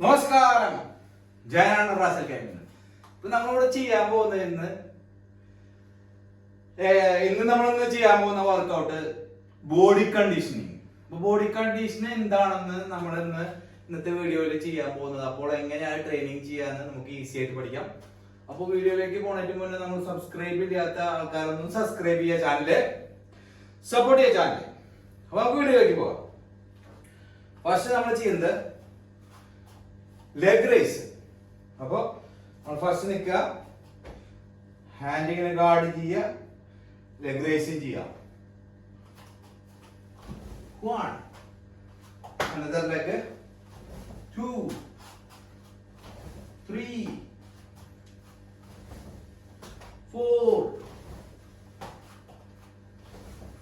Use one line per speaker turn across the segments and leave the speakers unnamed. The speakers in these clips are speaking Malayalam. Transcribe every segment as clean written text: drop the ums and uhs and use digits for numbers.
നമസ്കാരം, ജയനാണ് റാസൽ ക്യാമ്പിന്. ഇപ്പൊ നമ്മളിവിടെ ചെയ്യാൻ പോകുന്നത് ഇന്ന് നമ്മളിന്ന് ചെയ്യാൻ പോകുന്ന വർക്കൗട്ട് ബോഡി കണ്ടീഷനിങ്. അപ്പൊ ബോഡി കണ്ടീഷനിങ് എന്താണെന്ന് നമ്മൾ ഇന്നത്തെ വീഡിയോയിൽ ചെയ്യാൻ പോകുന്നത്. അപ്പോൾ എങ്ങനെയാണ് ട്രെയിനിങ് ചെയ്യാന്ന് നമുക്ക് ഈസി ആയിട്ട് പഠിക്കാം. അപ്പോൾ വീഡിയോയിലേക്ക് പോകുന്നതിന് മുന്നേ നമ്മൾ സബ്സ്ക്രൈബ് ചെയ്യാത്ത ആൾക്കാരൊന്നും സബ്സ്ക്രൈബ് ചെയ്യുക, ചാനല് സപ്പോർട്ട് ചെയ്യുക ചാനൽ. അപ്പൊ നമുക്ക് വീഡിയോയിലേക്ക് പോവാം. ഫസ്റ്റ് നമ്മൾ ചെയ്യുന്നത് ലെഗ് റേസ്. അപ്പൊ നമ്മൾ ഫസ്റ്റ് നിൽക്കുക, ഹാൻഡ് ഇങ്ങനെ ഗാർഡ് ചെയ്യുക, ലെഗ് റേസും ചെയ്യാം. 1 another leg, 2 3 4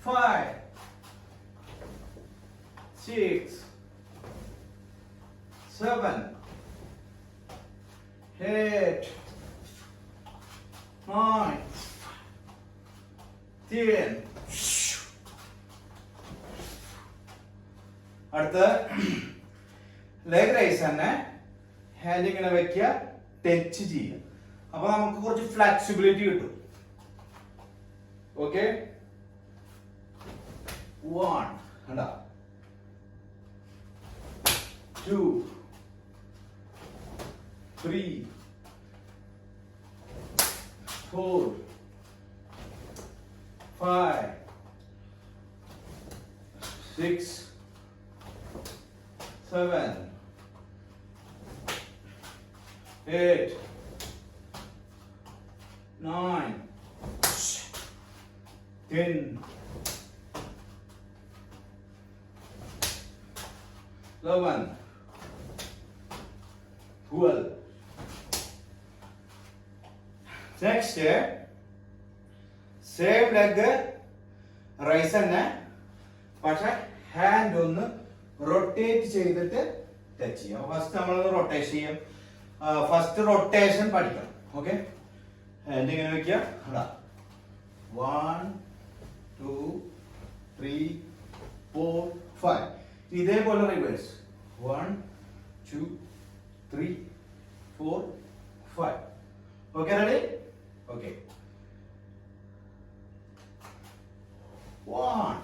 5 6 7 8 9 10. അടുത്ത ലെഗ് റൈസ് തന്നെ, ഹാൻഡ് ഇങ്ങനെ വെക്കുക, ടച്ച് ചെയ്യുക. അപ്പൊ നമുക്ക് കുറച്ച് ഫ്ലെക്സിബിലിറ്റി കിട്ടും. ഓക്കെ, 1 കണ്ടാ, 2 3 4 5 6 7 8 9 10 11 12. Next, same leg റൈസ് തന്നെ, പക്ഷെ ഹാൻഡ് ഒന്ന് റൊട്ടേറ്റ് ചെയ്തിട്ട് ടച്ച് ചെയ്യാം. ഫസ്റ്റ് നമ്മളൊന്ന് റൊട്ടേഷൻ ചെയ്യും. ഫസ്റ്റ് റൊട്ടേഷൻ പഠിക്കണം. ഓക്കെ, ഹാൻഡ് ഇങ്ങനെ വെക്കുക. 1 2 3 4 5. ഇതേപോലെ റിവേഴ്സ് 1 2 3 4 5. Okay, ready? ഓക്കെ, 1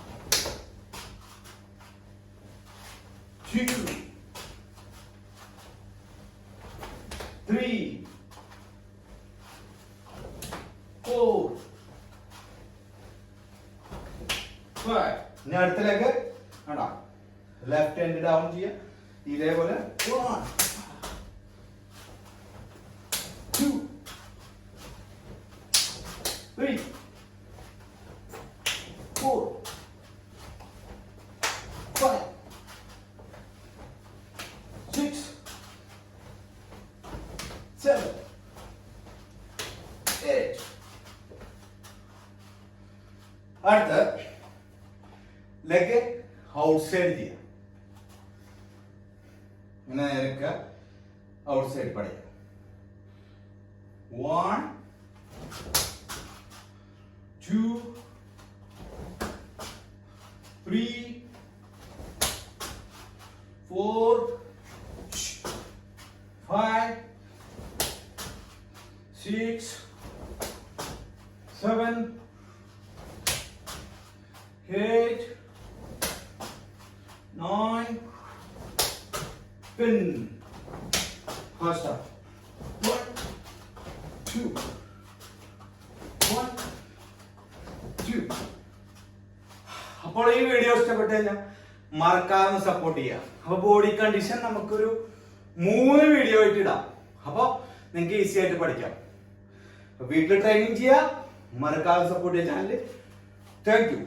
2 3 4 5. ഇനി അടുത്ത ലെഗ് കണ്ടോ, ലെഫ്റ്റ് ഹാൻഡ് ഡൗൺ ചെയ്യുക. ഇതേപോലെ 1 2 3 4 5 6 7 8. അടുത്ത ലെഗ് ഔട്ട് സൈഡ് ചെയ്യാം. ഇങ്ങനെ നേരക്ക ഔട്ട് സൈഡ് പഠിക്കാം. 1 2 3 4 5 6 7 8 9 10. First up. 1 2 1 2. അപ്പോൾ ഈ വീഡിയോ ഇഷ്ടപ്പെട്ടു കഴിഞ്ഞാൽ മറക്കാതെ സപ്പോർട്ട് ചെയ്യാം. അപ്പൊ ബോഡി കണ്ടീഷൻ നമുക്കൊരു 3 വീഡിയോ ആയിട്ട് ഇടാം. അപ്പൊ നിങ്ങൾക്ക് ഈസി ആയിട്ട് പഠിക്കാം. വീട്ടിൽ ട്രെയിനിങ് ചെയ്യാം, മറക്കാതെ സപ്പോർട്ട് ചെയ്യാൻ ചാനൽ. Thank you.